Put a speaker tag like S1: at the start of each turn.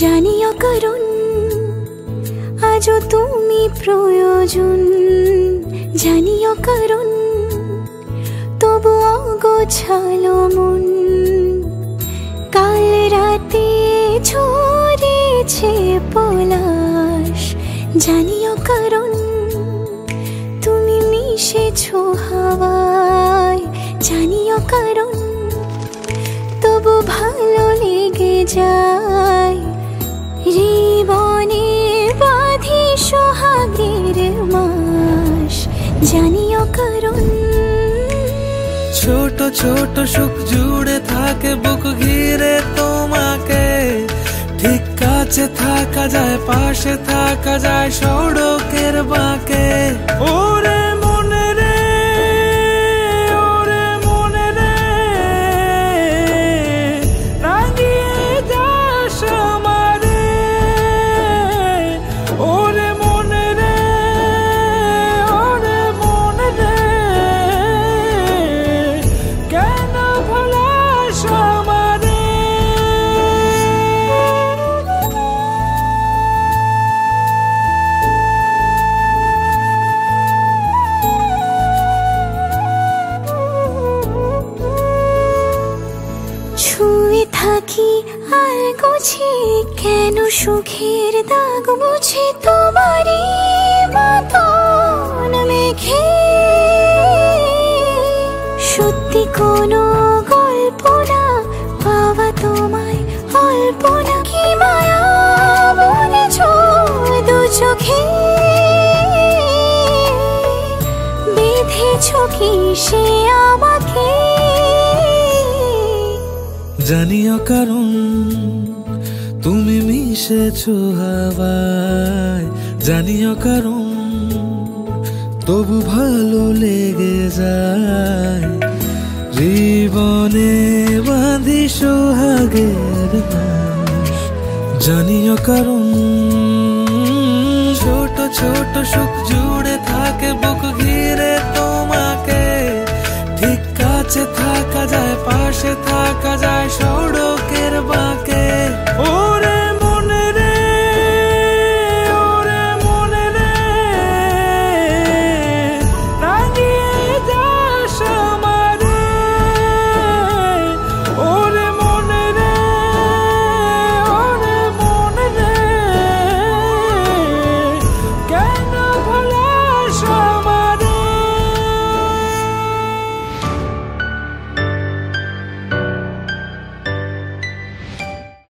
S1: জানিও কারণ আজও তুমি প্রয়োজন, জানিও কারণ তবু অগোছালো মন। কাল রাতে ঝরেছে পলাশ, জানিও কারণ তুমি মিশেছো হাওয়ায়, জানিও কারণ তবু ভালো লেগে যায়। জীবনে বাঁধি সোহাগের মাস, জানিও কারণ
S2: ছোট ছোট সুখ জুড়ে থাকে বুক ঘিরে তোমাকে। ঠিক কাছে থাকা যায়, পাশে থাকা যায় সড়কের বাঁকে। ওরে মনে রে, ওরে মনে রে, রাঙিয়ে যাস আমারে। ওরে মনে রে, ওরে মনে রে, কেন ভোলাস আমারে।
S1: ছুঁয়ে থাকি আর গোছি কেন সুখের দাগ মুছে তোমারই মতন মেঘে। সত্যি কোনো গল্প না পাওয়া তোমায় অল্প না, কি মায়া বলেছ দু চোখে। বেঁধেছ কি সে আমাকে,
S2: জানিও কারণ তুমি মিশেছো হাওয়ায়, জানিও কারণ তবু ভালো লেগে যায়। জীবনে বাঁধি সোহাগের মাস, জানিও কারণ ছোট ছোট সুখ জুড়ে থাকে